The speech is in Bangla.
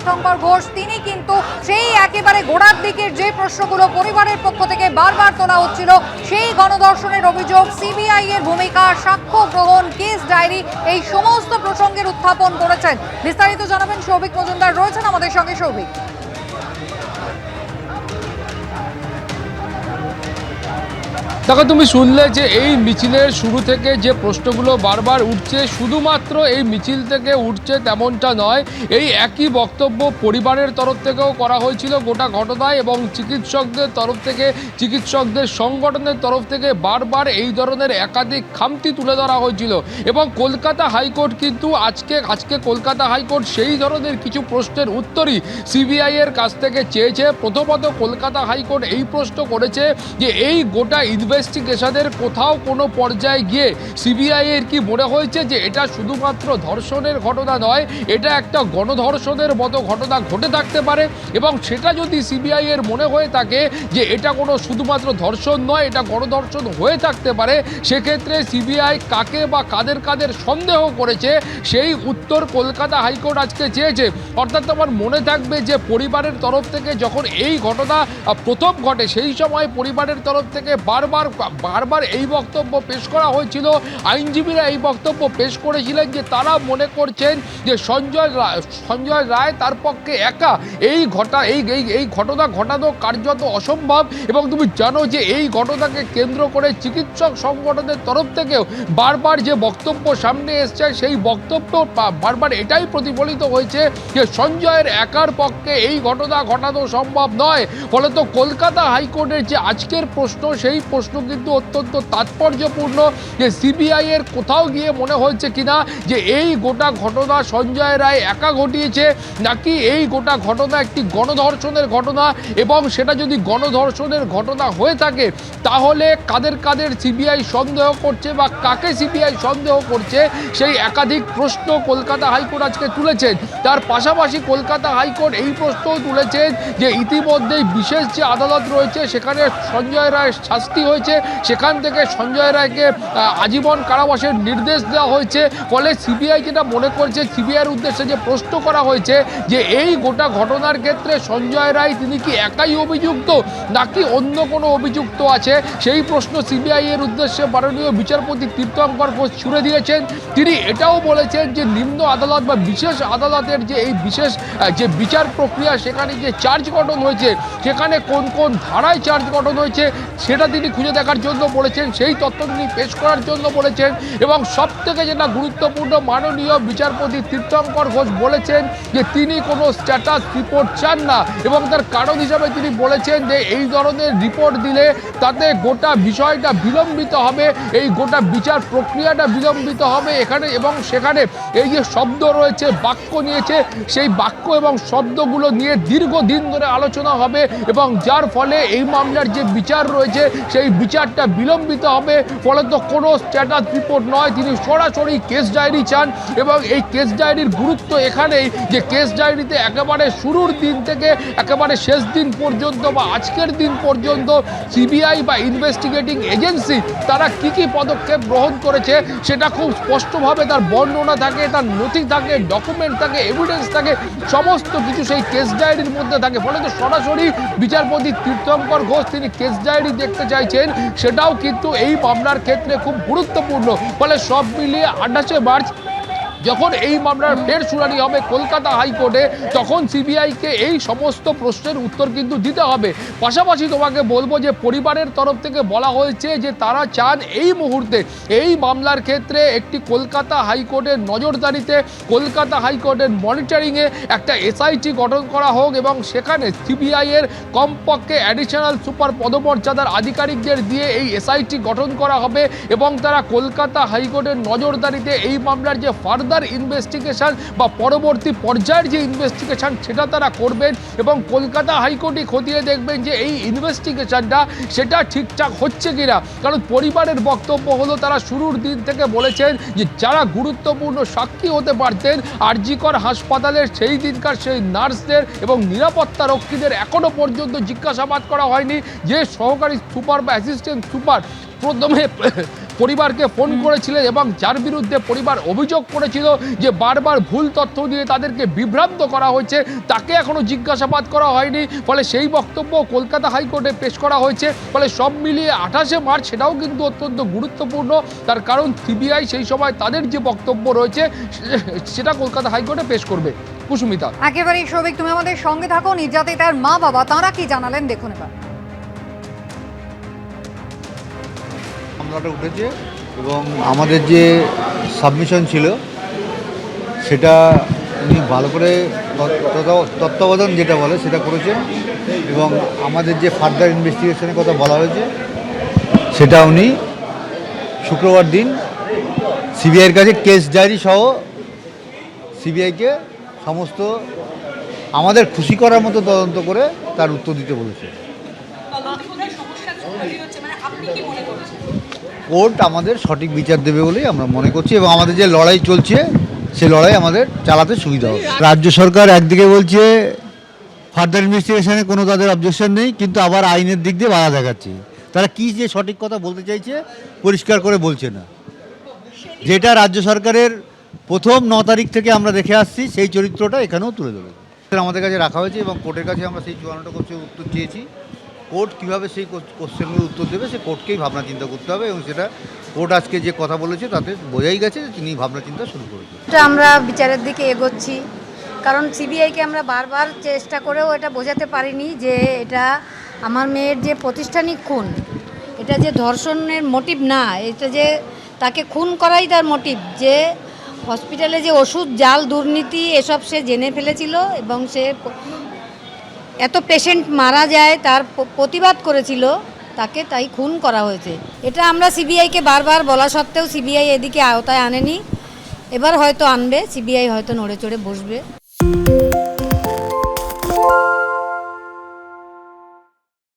তীর্থঙ্কর ঘোষ তিনি কিন্তু সেই একেবারে গোড়ার দিকের যে প্রশ্নগুলো পরিবারের পক্ষ থেকে বারবার তোলা হচ্ছিল, সেই গণধর্ষণের অভিযোগ, সিবিআই এর ভূমিকা, সাক্ষ্য গ্রহণ, কেস ডায়েরি, এই সমস্ত প্রসঙ্গের উত্থাপন করেছেন। বিস্তারিত জানাবেন সৌভিক মজুমদার, রয়েছেন আমাদের সঙ্গে। সৌভিক, দেখো, তুমি শুনলে যে এই মিছিলের শুরু থেকে যে প্রশ্নগুলো বারবার উঠছে, শুধুমাত্র এই মিছিল থেকে উঠছে তেমনটা নয়, এই একই বক্তব্য পরিবারের তরফ থেকেও করা হয়েছিল গোটা ঘটনায়, এবং চিকিৎসকদের তরফ থেকে, চিকিৎসকদের সংগঠনের তরফ থেকে বারবার এই ধরনের একাধিক খামতি তুলে ধরা হয়েছিল। এবং কলকাতা হাইকোর্ট কিন্তু আজকে কলকাতা হাইকোর্ট সেই ধরনের কিছু প্রশ্নের উত্তরই সিবিআই এর কাছ থেকে চেয়েছে। প্রথমত কলকাতা হাইকোর্ট এই প্রশ্ন করেছে যে এই গোটা ইনভেস্টিগেশনের কোথাও কোনো পর্যায়ে গিয়ে সিবিআই এর কি মনে হয়েছে যে এটা শুধুমাত্র ধর্ষণের ঘটনা নয়, এটা একটা গণধর্ষণের মতো ঘটনা ঘটে থাকতে পারে, এবং সেটা যদি সিবিআই এর মনে হয়ে থাকে যে এটা কোনো শুধুমাত্র ধর্ষণ নয়, এটা গণধর্ষণ হয়ে থাকতে পারে, সেক্ষেত্রে সিবিআই কাকে বা কাদের সন্দেহ করেছে সেই উত্তর কলকাতা হাইকোর্ট আজকে চেয়েছে। অর্থাৎ আমার মনে থাকবে যে পরিবারের তরফ থেকে যখন এই ঘটনা প্রথম ঘটে, সেই সময় পরিবারের তরফ থেকে বারবার এই বক্তব্য পেশ করা হয়েছিল। আইনজীবীরা এই বক্তব্য পেশ করেছিলেন যে তারা মনে করছেন যে সঞ্জয় রায় তার পক্ষে একা এই ঘটনা ঘটানো কার্যত অসম্ভব। এবং তুমি জানো যে এই ঘটনাকে কেন্দ্র করে চিকিৎসক সংগঠনের তরফ থেকেও বারবার যে বক্তব্য সামনে এসছে, সেই বক্তব্য বারবার এটাই প্রতিফলিত হয়েছে যে সঞ্জয়ের একার পক্ষে এই ঘটনা ঘটানো সম্ভব নয়। ফলে তো কলকাতা হাইকোর্টের যে আজকের প্রশ্ন, সেই প্রশ্ন কিন্তু অত্যন্ত তাৎপর্যপূর্ণ যে সিবিআই এর কোথাও গিয়ে মনে হয়েছে কিনা যে এই গোটা ঘটনা সঞ্জয় রায় একা ঘটিয়েছে, নাকি এই গোটা ঘটনা একটি গণধর্ষণের ঘটনা, এবং সেটা যদি গণধর্ষণের ঘটনা হয়ে থাকে তাহলে কাদের সিবিআই সন্দেহ করছে বা কাকে সিবিআই সন্দেহ করছে, সেই একাধিক প্রশ্ন কলকাতা হাইকোর্ট আজকে তুলেছেন। তার পাশাপাশি কলকাতা হাইকোর্ট এই প্রশ্নও তুলেছেন যে ইতিমধ্যেই বিশেষ যে আদালত রয়েছে সেখানে সঞ্জয় রায়ের শাস্তি হয়েছে, সেখান থেকে সঞ্জয় রায়কে আজীবন কারাবাসের নির্দেশ দেওয়া হয়েছে। ফলে সিবিআই যেটা মনে করছে, সিবিআইয়ের উদ্দেশ্যে যে প্রশ্ন করা হয়েছে যে এই গোটা ঘটনার ক্ষেত্রে সঞ্জয় রায় তিনি কি একাই অভিযুক্ত নাকি অন্য কোনো অভিযুক্ত আছে, সেই প্রশ্ন সিবিআই এর উদ্দেশ্যে মাননীয় বিচারপতি তীর্থঙ্কর ঘোষ ছুড়ে দিয়েছেন। তিনি এটাও বলেছেন যে নিম্ন আদালত বা বিশেষ আদালতের যে এই বিশেষ যে বিচার প্রক্রিয়া, সেখানে যে চার্জ গঠন হয়েছে, সেখানে কোন কোন ধারায় চার্জ গঠন হয়েছে সেটা তিনি খুঁজে দেখার জন্য বলেছেন, সেই তথ্য তিনি পেশ করার জন্য বলেছেন। এবং সব থেকে যেটা গুরুত্বপূর্ণ, মাননীয় বিচারপতি তীর্থঙ্কর ঘোষ বলেছেন যে তিনি কোনো স্ট্যাটাস রিপোর্ট চান না, এবং তার কারণ হিসাবে তিনি বলেছেন যে এই ধরনের রিপোর্ট দিলে তাতে গোটা বিষয়টা বিলম্বিত হবে, এই গোটা বিচার প্রক্রিয়াটা বিলম্বিত হবে এখানে, এবং সেখানে এই যে শব্দ রয়েছে, বাক্য নিয়েছে, সেই বাক্য এবং শব্দগুলো নিয়ে দীর্ঘদিন ধরে আলোচনা হবে, এবং যার ফলে এই মামলার যে বিচার রয়েছে সেই বিচারটা বিলম্বিত হবে। ফলে তো কোনো স্ট্যাটাস রিপোর্ট নয়, তিনি সরাসরি কেস ডায়েরি চান। এবং এই কেস ডায়েরির গুরুত্ব এখানেই যে কেস ডায়েরিতে একেবারে শুরুর দিন থেকে একেবারে শেষ দিন পর্যন্ত বা আজকের দিন পর্যন্ত সিবিআই বা ইনভেস্টিগেটিং এজেন্সি তারা কি পদক্ষেপ গ্রহণ করেছে সেটা খুব স্পষ্টভাবে তার বর্ণনা থাকে, তার নথি থাকে, ডকুমেন্ট থাকে, এভিডেন্স থাকে, সমস্ত কিছু সেই কেস ডায়েরির মধ্যে থাকে। ফলে তো সরাসরি বিচারপতি তীর্থঙ্কর ঘোষ তিনি কেস ডায়েরি দেখতে চাইছেন, সেটাও কিন্তু এই মামলার ক্ষেত্রে খুব গুরুত্বপূর্ণ। ফলে সব মিলিয়ে 28 মার্চ যখন এই মামলার ফের শুনানি হবে কলকাতা হাইকোর্টে, তখন সিবিআইকে এই সমস্ত প্রশ্নের উত্তর কিন্তু দিতে হবে। পাশাপাশি তোমাকে বলবো যে পরিবারের তরফ থেকে বলা হয়েছে যে তারা চান এই মুহূর্তে এই মামলার ক্ষেত্রে একটি কলকাতা হাইকোর্টের নজরদারিতে, কলকাতা হাইকোর্টের মনিটরিংয়ে একটা এসআইটি গঠন করা হোক, এবং সেখানে সিবিআই এর কমপক্ষে অ্যাডিশনাল সুপার পদমর্যাদার আধিকারিকদের দিয়ে এই এসআইটি গঠন করা হবে, এবং তারা কলকাতা হাইকোর্টের নজরদারিতে এই মামলার যে ফার্দার ইনভেস্টিগেশন বা পরবর্তী পর্যায়ের যে ইনভেস্টিগেশন সেটা তারা করবেন, এবং কলকাতা হাইকোর্টই খতিয়ে দেখবেন যে এই ইনভেস্টিগেশনটা সেটা ঠিকঠাক হচ্ছে কিনা। কারণ পরিবারের বক্তব্য হলো তারা শুরুর দিন থেকে বলেছেন যে যারা গুরুত্বপূর্ণ সাক্ষী হতে পারতেন আর.জি. কর হাসপাতালের সেই দিনকার সেই নার্সদের এবং নিরাপত্তা রক্ষীদের এখনো পর্যন্ত জিজ্ঞাসাবাদ করা হয়নি। যে সহকারী সুপার বা অ্যাসিস্ট্যান্ট সুপার পরিবারকে ফোন করেছিলেন এবং যার বিরুদ্ধে পরিবার অভিযোগ করেছিল যে বারবার ভুল তথ্য দিয়ে তাদেরকে বিভ্রান্ত করা হয়েছে, তাকে এখনো জিজ্ঞাসাবাদ করা হয়নি। ফলে সেই বক্তব্য কলকাতা হাইকোর্টে পেশ করা হয়েছে। ফলে সব মিলিয়ে 28শে মার্চ সেটাও কিন্তু অত্যন্ত গুরুত্বপূর্ণ, তার কারণ সিবিআই সেই সময় তাদের যে বক্তব্য রয়েছে সেটা কলকাতা হাইকোর্টে পেশ করবে। কুসুমিতা, একেবারেই সৌভিক, তুমি আমাদের সঙ্গে থাকো। নির্যাতিতার মা বাবা তারা কি জানালেন দেখুন এবার। মামলাটা উঠেছে এবং আমাদের যে সাবমিশন ছিল সেটা উনি ভালো করে তত্ত্বাবধান যেটা বলে সেটা করেছেন এবং আমাদের যে ফার্দার ইনভেস্টিগেশনের কথা বলা হয়েছে সেটা উনি শুক্রবার দিন সিবিআইয়ের কাছে কেস ডায়েরি সহ সিবিআইকে সমস্ত আমাদের খুশি করার মতো তদন্ত করে তার উত্তর দিতে বলেছে। কোর্ট আমাদের সঠিক বিচার দেবে বলেই আমরা মনে করছি এবং আমাদের যে লড়াই চলছে সে লড়াই আমাদের চালাতে সুবিধা হবে। রাজ্য সরকার একদিকে বলছে ফার্দার ইনভেস্টিগেশনে কোনো তাদের অবজেকশন নেই, কিন্তু আবার আইনের দিক দিয়ে বাধা দেখাচ্ছে। তারা কি যে সঠিক কথা বলতে চাইছে পরিষ্কার করে বলছে না। যেটা রাজ্য সরকারের প্রথম 9 তারিখ থেকে আমরা দেখে আসছি সেই চরিত্রটা এখানেও তুলে ধরে আমাদের কাছে রাখা হয়েছে এবং কোর্টের কাছে আমরা সেই 54টা কোশ্চেনের উত্তর চেয়েছি। কোর্ট কীভাবে সেই কোশ্চেনগুলো উত্তর দেবে সে কোর্টকেই ভাবনা চিন্তা করতে হবে এবং সেটা কোর্ট আজকে যে কথা বলেছে তাতে বোঝাই গেছে যে তিনি ভাবনা চিন্তা শুরু করেছেন। আমরা বিচারের দিকে এগোচ্ছি, কারণ সিবিআইকে আমরা বারবার চেষ্টা করেও এটা বোঝাতে পারিনি যে এটা আমার মেয়ের যে প্রতিষ্ঠানিক খুন, এটা যে ধর্ষণের মোটিভ না, এটা যে তাকে খুন করাই তার মোটিভ। যে হসপিটালে যে ওষুধ জাল দুর্নীতি এসব সে জেনে ফেলেছিল এবং সে এত পেশেন্ট মারা যায় তার প্রতিবাদ করেছিল, তাকে তাই খুন করা হয়েছে। এটা আমরা সিবিআইকে বারবার বলা সত্ত্বেও সিবিআই এদিকে আওতায় আনেনি। এবার হয়তো আনবে, সিবিআই হয়তো নড়ে চড়ে বসবে।